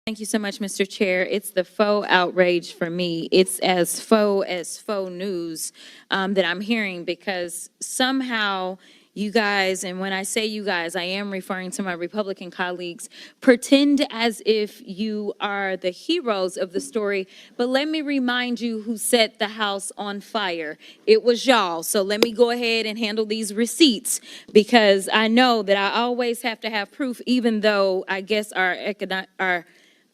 Thank you so much, Mr. Chair. It's the faux outrage for me. It's as faux news that I'm hearing, because somehow you guys, and when I say you guys, I am referring to my Republican colleagues, pretend as if you are the heroes of the story. But let me remind you who set the House on fire. It was y'all. So let me go ahead and handle these receipts, because I know that I always have to have proof, even though I guess our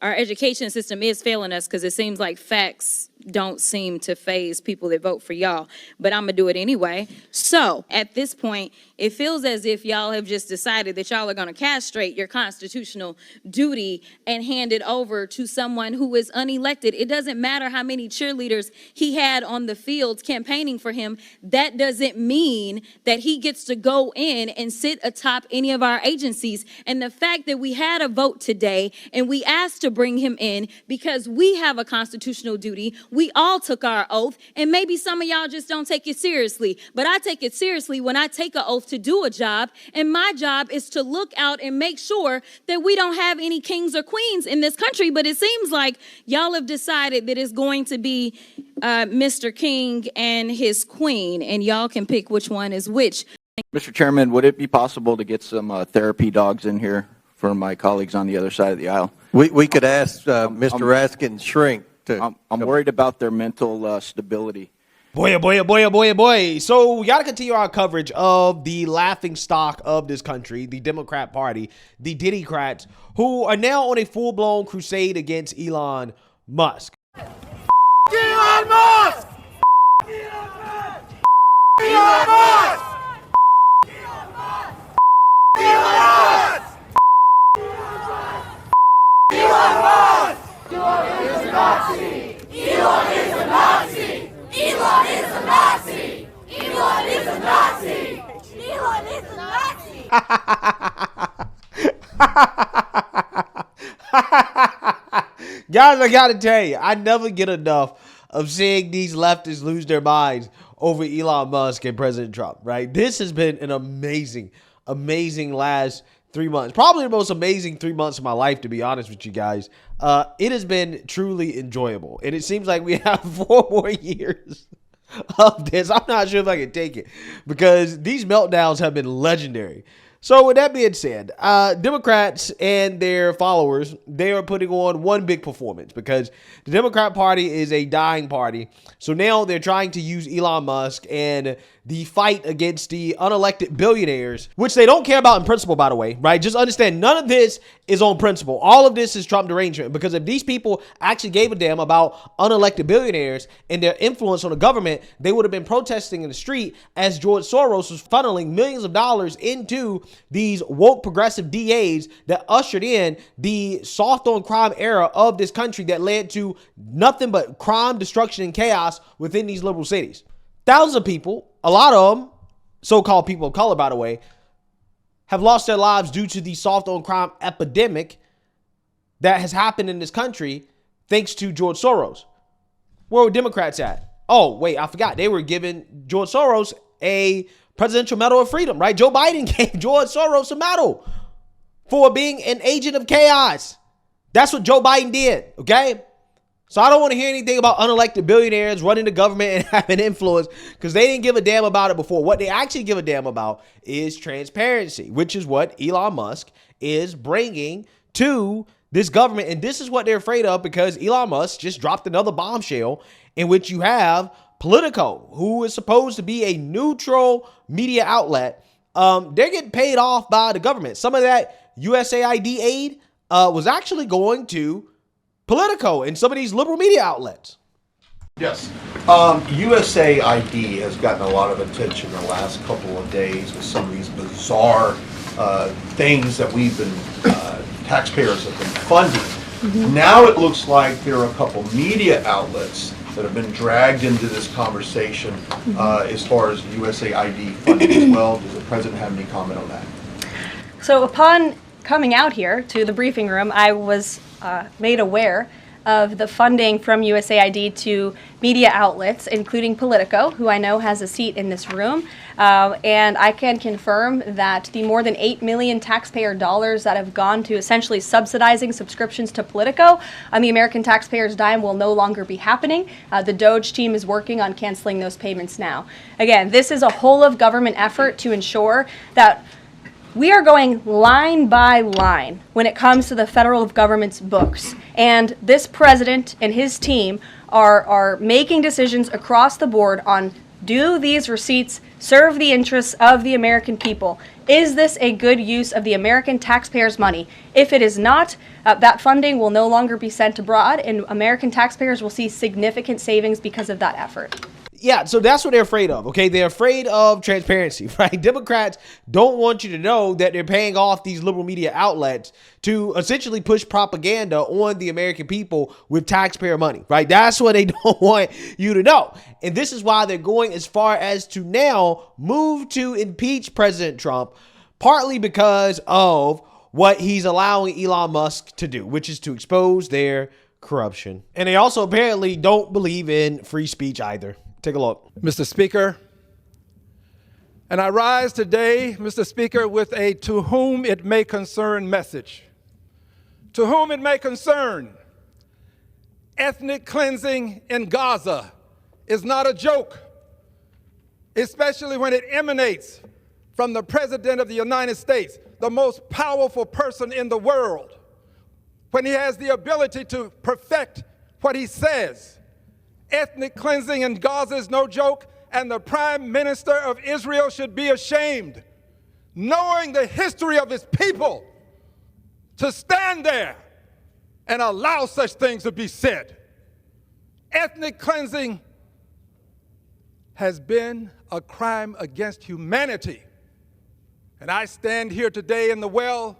education system is failing us, because it seems like facts don't seem to faze people that vote for y'all. But I'm going to do it anyway. So at this point, it feels as if y'all have just decided that y'all are going to castrate your constitutional duty and hand it over to someone who is unelected. It doesn't matter how many cheerleaders he had on the field campaigning for him. That doesn't mean that he gets to go in and sit atop any of our agencies. And the fact that we had a vote today and we asked to bring him in because we have a constitutional duty. We all took our oath, and maybe some of y'all just don't take it seriously. But I take it seriously when I take an oath to do a job, and my job is to look out and make sure that we don't have any kings or queens in this country. But it seems like y'all have decided that it's going to be Mr. King and his queen, and y'all can pick which one is which. Mr. Chairman, would it be possible to get some therapy dogs in here for my colleagues on the other side of the aisle? We could ask Mr. Raskin Shrink to. I'm worried about their mental stability. Boy. So we got to continue our coverage of the laughing stock of this country, the Democrat Party, the Diddycrats, who are now on a full-blown crusade against Elon Musk. Elon Musk! Elon Musk! Elon Musk! Elon Musk! Elon Musk! Elon Musk! Elon is a Nazi! Elon is a Nazi! Elon is a Nazi! Elon is a Nazi! Elon is a Nazi! Guys, I gotta tell you, I never get enough of seeing these leftists lose their minds over Elon Musk and President Trump, right? This has been an amazing last 3 months. Probably the most amazing 3 months of my life, to be honest with you guys. It has been truly enjoyable. And it seems like we have 4 more years of this. I'm not sure if I can take it, because these meltdowns have been legendary. So with that being said, Democrats and their followers, they are putting on one big performance, because the Democrat Party is a dying party. So now they're trying to use Elon Musk and the fight against the unelected billionaires, which they don't care about in principle, by the way, right? Just understand, none of this is on principle. All of this is Trump derangement, because if these people actually gave a damn about unelected billionaires and their influence on the government, they would have been protesting in the street as George Soros was funneling millions of dollars into these woke progressive DAs that ushered in the soft on crime era of this country that led to nothing but crime, destruction, and chaos within these liberal cities. Thousands of people, a lot of them, so-called people of color, by the way, have lost their lives due to the soft on crime epidemic that has happened in this country thanks to George Soros. Where were Democrats at? Oh, wait, I forgot. They were giving George Soros a Presidential Medal of Freedom, right? Joe Biden gave George Soros a medal for being an agent of chaos. That's what Joe Biden did, okay? So I don't want to hear anything about unelected billionaires running the government and having influence, because they didn't give a damn about it before. What they actually give a damn about is transparency, which is what Elon Musk is bringing to this government. And this is what they're afraid of, because Elon Musk just dropped another bombshell in which you have Politico, who is supposed to be a neutral media outlet. They're getting paid off by the government. Some of that USAID aid was actually going to Politico and some of these liberal media outlets. Yes. USAID has gotten a lot of attention in the last couple of days with some of these bizarre things that we've been, taxpayers have been funding. Mm-hmm. Now it looks like there are a couple media outlets that have been dragged into this conversation as far as USAID funding as well. Does the President have any comment on that? So upon coming out here to the briefing room, I was made aware of the funding from USAID to media outlets, including Politico, who I know has a seat in this room. And I can confirm that the more than 8 million taxpayer dollars that have gone to essentially subsidizing subscriptions to Politico on the American taxpayers' dime will no longer be happening. The DOJ team is working on canceling those payments now. Again, this is a whole of government effort to ensure that we are going line by line when it comes to the federal government's books. And this president and his team are making decisions across the board on, do these receipts serve the interests of the American people? Is this a good use of the American taxpayers' money? If it is not, that funding will no longer be sent abroad, and American taxpayers will see significant savings because of that effort. Yeah, so that's what they're afraid of, okay? They're afraid of transparency, right? Democrats don't want you to know that they're paying off these liberal media outlets to essentially push propaganda on the American people with taxpayer money, right? That's what they don't want you to know. And this is why they're going as far as to now move to impeach President Trump, partly because of what he's allowing Elon Musk to do, which is to expose their corruption. And they also apparently don't believe in free speech either. Take a look. Mr. Speaker, and I rise today, Mr. Speaker, with a to whom it may concern message. To whom it may concern, ethnic cleansing in Gaza is not a joke, especially when it emanates from the President of the United States, the most powerful person in the world, when he has the ability to perfect what he says. Ethnic cleansing in Gaza is no joke, and the Prime Minister of Israel should be ashamed, knowing the history of his people, to stand there and allow such things to be said. Ethnic cleansing has been a crime against humanity. And I stand here today in the well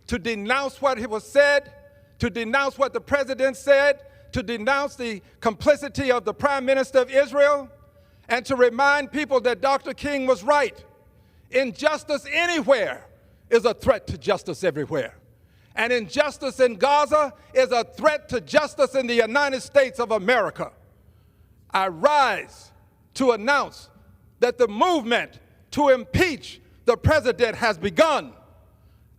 to denounce what was said, to denounce what the President said, to denounce the complicity of the Prime Minister of Israel, and to remind people that Dr. King was right. Injustice anywhere is a threat to justice everywhere. And injustice in Gaza is a threat to justice in the United States of America. I rise to announce that the movement to impeach the president has begun.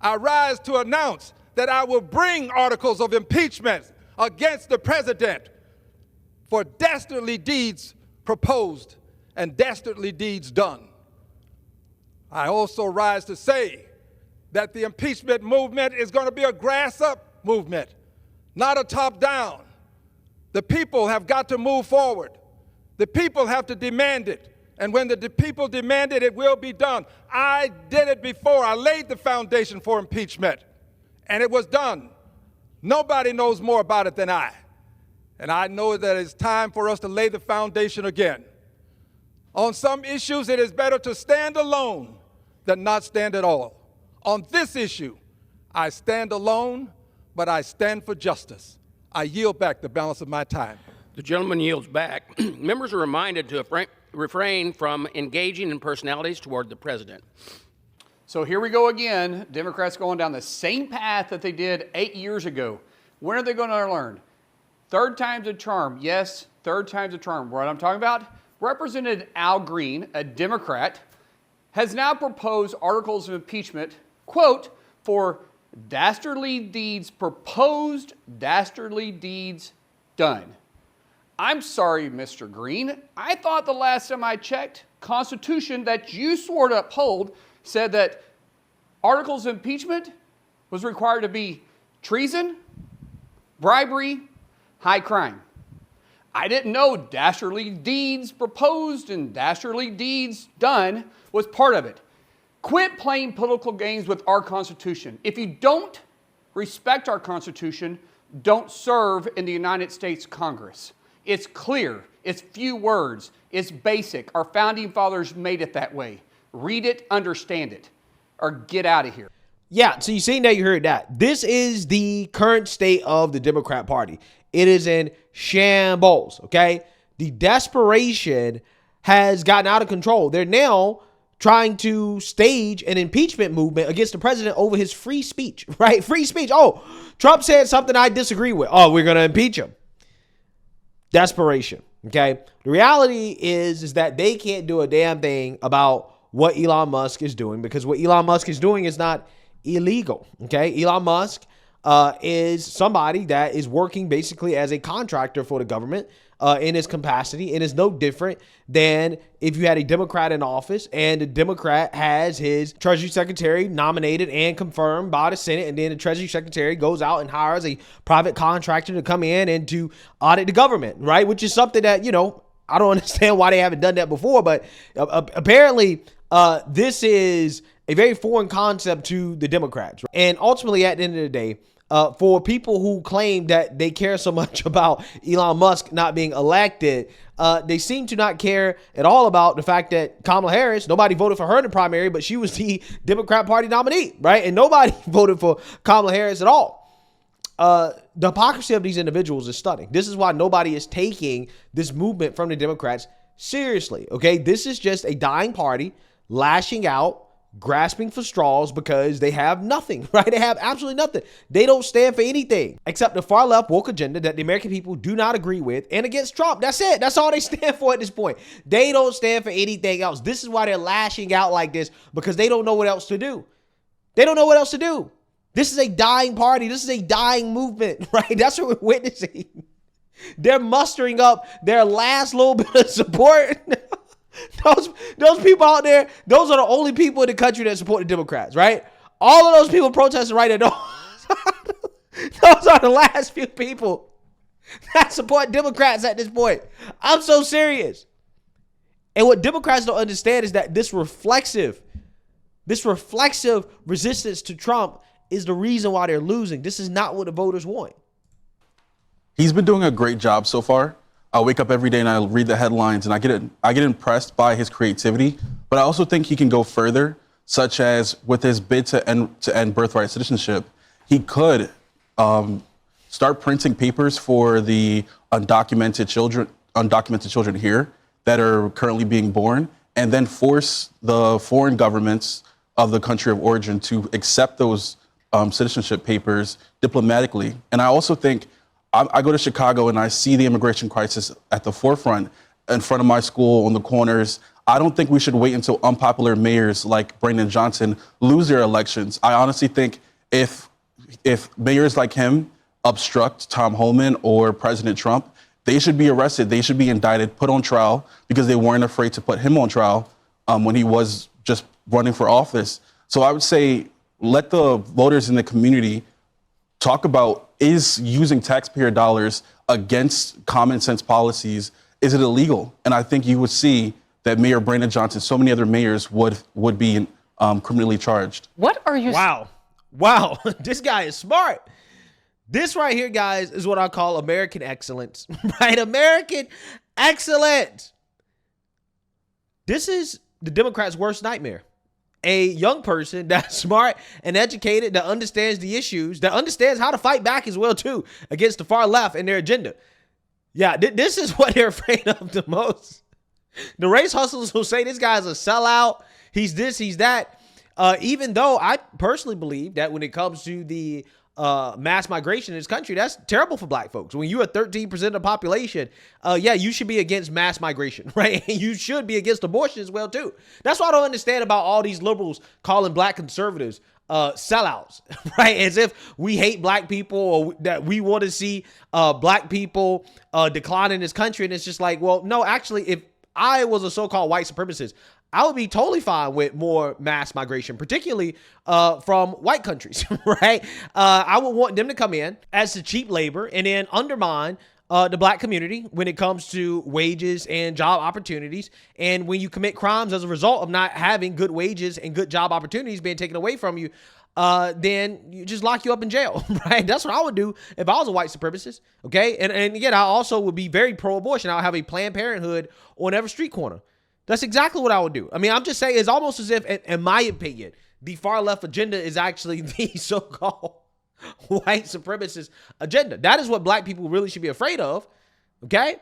I rise to announce that I will bring articles of impeachment against the president for dastardly deeds proposed and dastardly deeds done. I also rise to say that the impeachment movement is going to be a grass-up movement, not a top-down. The people have got to move forward. The people have to demand it. And when the people demand it, it will be done. I did it before. I laid the foundation for impeachment, and it was done. Nobody knows more about it than I. And I know that it's time for us to lay the foundation again. On some issues, it is better to stand alone than not stand at all. On this issue, I stand alone, but I stand for justice. I yield back the balance of my time. The gentleman yields back. Members are reminded to refrain from engaging in personalities toward the president. So here we go again. Democrats going down the same path that they did 8 years ago. When are they going to learn? Third time's a charm. Yes, third time's a charm. What I'm talking about? Representative Al Green, a Democrat, has now proposed articles of impeachment, quote, for dastardly deeds proposed, dastardly deeds done. I'm sorry, Mr. Green. I thought the last time I checked, Constitution that you swore to uphold said that articles of impeachment was required to be treason, bribery, high crime. I didn't know dastardly deeds proposed and dastardly deeds done was part of it. Quit playing political games with our Constitution. If you don't respect our Constitution, don't serve in the United States Congress. It's clear, it's few words, it's basic. Our founding fathers made it that way. Read it, understand it, or get out of here. Yeah, so you seen that, you heard that. This is the current state of the Democrat Party. It is in shambles, okay? The desperation has gotten out of control. They're now trying to stage an impeachment movement against the president over his free speech, right? Free speech. Oh, Trump said something I disagree with. Oh, we're going to impeach him. Desperation. Okay. The reality is that they can't do a damn thing about what Elon Musk is doing, because what Elon Musk is doing is not illegal. Okay. Elon Musk is somebody that is working basically as a contractor for the government in his capacity. It is no different than if you had a Democrat in office and the Democrat has his Treasury Secretary nominated and confirmed by the Senate, and then the Treasury Secretary goes out and hires a private contractor to come in and to audit the government, right? Which is something that, you know, I don't understand why they haven't done that before, but apparently this is a very foreign concept to the Democrats. And ultimately, at the end of the day, for people who claim that they care so much about Elon Musk not being elected, they seem to not care at all about the fact that Kamala Harris, nobody voted for her in the primary, but she was the Democrat Party nominee, right? And nobody voted for Kamala Harris at all. The hypocrisy of these individuals is stunning. This is why nobody is taking this movement from the Democrats seriously, okay? This is just a dying party lashing out, grasping for straws because they have nothing, right? They have absolutely nothing. They don't stand for anything except the far left woke agenda that the American people do not agree with, and against Trump. That's it. That's all they stand for at this point. They don't stand for anything else. This is why they're lashing out like this, because they don't know what else to do. They don't know what else to do. This is a dying party. This is a dying movement, right? That's what we're witnessing. They're mustering up their last little bit of support. Those people out there, those are the only people in the country that support the Democrats, right? All of those people protesting right now, those are the last few people that support Democrats at this point. I'm so serious. And what Democrats don't understand is that this reflexive resistance to Trump is the reason why they're losing. This is not what the voters want. He's been doing a great job so far. I wake up every day and I read the headlines and I get impressed by his creativity, but I also think he can go further, such as with his bid to end birthright citizenship. He could start printing papers for the undocumented children here that are currently being born, and then force the foreign governments of the country of origin to accept those citizenship papers diplomatically. And I also think I go to Chicago and I see the immigration crisis at the forefront in front of my school on the corners. I don't think we should wait until unpopular mayors like Brandon Johnson lose their elections. I honestly think if mayors like him obstruct Tom Homan or President Trump, they should be arrested. They should be indicted, put on trial, because they weren't afraid to put him on trial when he was just running for office. So I would say let the voters in the community talk about, is using taxpayer dollars against common sense policies, is it illegal? And I think you would see that Mayor Brandon Johnson, so many other mayors would be criminally charged. What are you? Wow. This guy is smart. This right here, guys, is what I call American excellence, right? American excellence. This is the Democrats' worst nightmare. A young person that's smart and educated, that understands the issues, that understands how to fight back as well, too, against the far left and their agenda. Yeah, this is what they're afraid of the most. The race hustlers will say this guy's a sellout. He's this, he's that. Even though I personally believe that when it comes to the mass migration in this country, that's terrible for black folks. When you are 13% of the population, yeah, you should be against mass migration, right? And you should be against abortion as well, too. That's what I don't understand about all these liberals calling black conservatives sellouts, right? As if we hate black people or that we want to see black people decline in this country. And it's just like, well, no, actually, if I was a so-called white supremacist, I would be totally fine with more mass migration, particularly from white countries, right? I would want them to come in as the cheap labor and then undermine the black community when it comes to wages and job opportunities. And when you commit crimes as a result of not having good wages and good job opportunities being taken away from you, then you just lock you up in jail, right? That's what I would do if I was a white supremacist, okay? And again, I also would be very pro-abortion. I would have a Planned Parenthood on every street corner. That's exactly what I would do. I mean, I'm just saying, it's almost as if, in my opinion, the far left agenda is actually the so-called white supremacist agenda. That is what black people really should be afraid of, okay?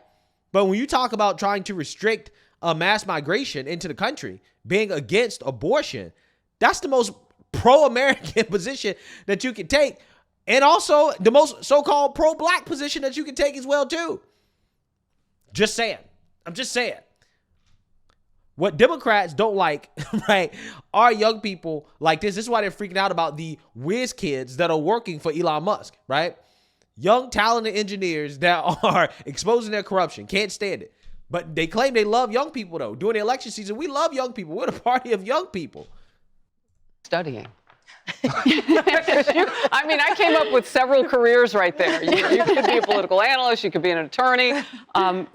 But when you talk about trying to restrict mass migration into the country, being against abortion, that's the most pro-American position that you can take. And also the most so-called pro-black position that you can take as well, too. Just saying. I'm just saying. What Democrats don't like, right, are young people like this. This is why they're freaking out about the whiz kids that are working for Elon Musk, right? Young, talented engineers that are exposing their corruption. Can't stand it. But they claim they love young people, though. During the election season, we love young people. We're the party of young people. Studying. I mean, I came up with several careers right there. You could be a political analyst, you could be an attorney.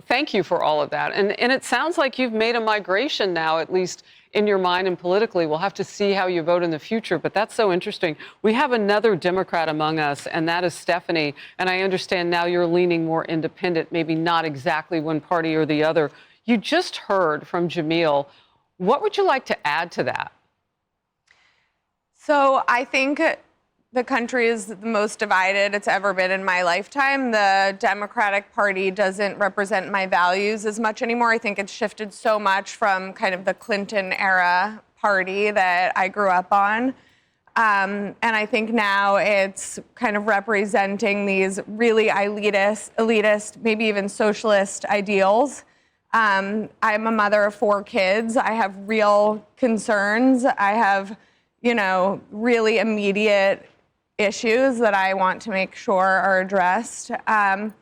Thank you for all of that. And it sounds like you've made a migration now, at least in your mind and politically. We'll have to see how you vote in the future, but that's so interesting. We have another Democrat among us, and that is Stephanie. And I understand now you're leaning more independent, maybe not exactly one party or the other. You just heard from Jamil. What would you like to add to that? So I think the country is the most divided it's ever been in my lifetime. The Democratic Party doesn't represent my values as much anymore. I think it's shifted so much from kind of the Clinton era party that I grew up on. And I think now it's kind of representing these really elitist, maybe even socialist ideals. I'm a mother of 4 kids. I have real concerns. I have really immediate issues that I want to make sure are addressed. And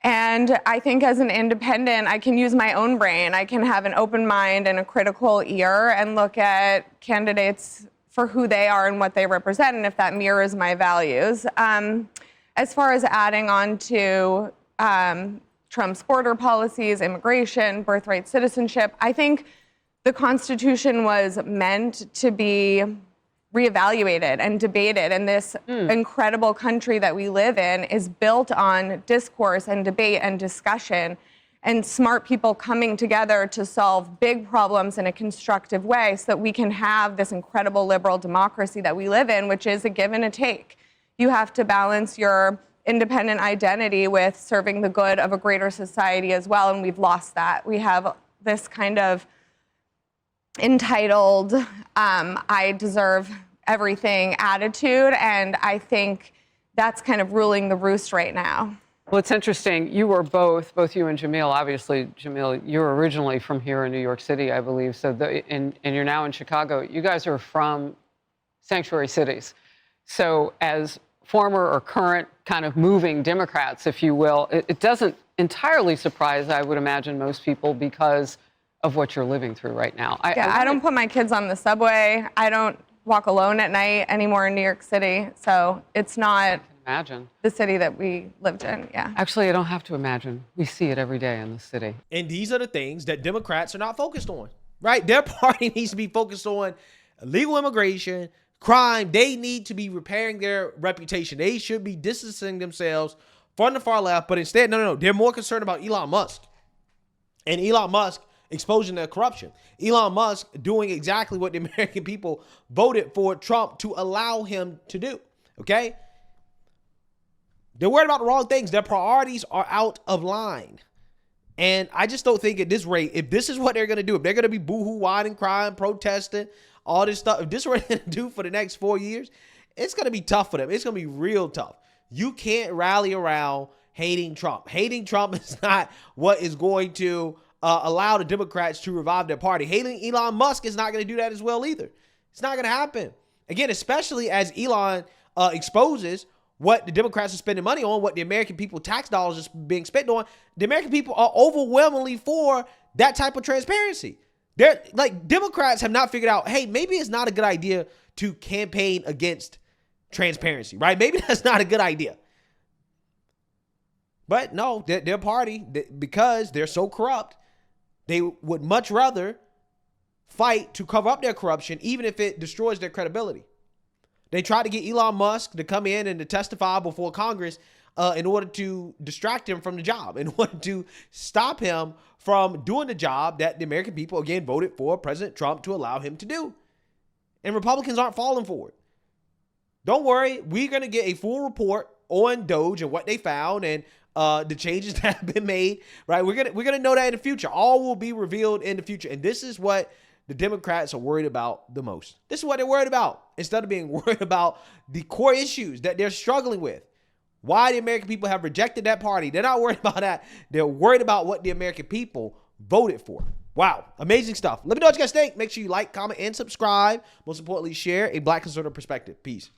I think as an independent, I can use my own brain. I can have an open mind and a critical ear and look at candidates for who they are and what they represent, and if that mirrors my values. As far as adding on to Trump's border policies, immigration, birthright citizenship, I think the Constitution was meant to be reevaluated and debated, and this incredible country that we live in is built on discourse and debate and discussion and smart people coming together to solve big problems in a constructive way so that we can have this incredible liberal democracy that we live in, which is a give and a take. You have to balance your independent identity with serving the good of a greater society as well, and we've lost that. We have this kind of entitled, I deserve everything attitude, and I think that's kind of ruling the roost right now. Well, it's interesting. You were both you and Jamil, obviously, Jamil, you're originally from here in New York City, I believe, and you're now in Chicago. You guys are from sanctuary cities. So as former or current kind of moving Democrats, if you will, it doesn't entirely surprise, I would imagine, most people because of what you're living through right now. I don't put my kids on the subway. I don't walk alone at night anymore in New York City. So it's not the city that we lived in. Yeah. Actually, I don't have to imagine. We see it every day in the city. And these are the things that Democrats are not focused on, right? Their party needs to be focused on illegal immigration, crime. They need to be repairing their reputation. They should be distancing themselves from the far left. But instead, no. They're more concerned about Elon Musk. And Elon Musk exposing their corruption. Elon Musk doing exactly what the American people voted for Trump to allow him to do, okay? They're worried about the wrong things. Their priorities are out of line. And I just don't think at this rate, if this is what they're going to do, if they're going to be boohoo, whining, crying, protesting, all this stuff, if this is what they're going to do for the next 4 years, it's going to be tough for them. It's going to be real tough. You can't rally around hating Trump. Hating Trump is not what is going to allow the Democrats to revive their party. Hating Elon Musk is not going to do that as well either. It's not going to happen. Again, especially as Elon exposes what the Democrats are spending money on, what the American people tax dollars is being spent on. The American people are overwhelmingly for that type of transparency. They're like, Democrats have not figured out, hey, maybe it's not a good idea to campaign against transparency, right? Maybe that's not a good idea. But no, their party, because they're so corrupt, they would much rather fight to cover up their corruption, even if it destroys their credibility. They tried to get Elon Musk to come in and to testify before Congress in order to distract him from the job, in order to stop him from doing the job that the American people, again, voted for President Trump to allow him to do. And Republicans aren't falling for it. Don't worry, we're going to get a full report on Doge and what they found and the changes that have been made, right? We're gonna know that in the future. All will be revealed in the future. And this is what the Democrats are worried about the most. This is what they're worried about, instead of being worried about the core issues that they're struggling with. Why the American people have rejected that party. They're not worried about that. They're worried about what the American people voted for. Wow, amazing stuff. Let me know what you guys think. Make sure you like, comment, and subscribe. Most importantly, share a Black conservative perspective. Peace.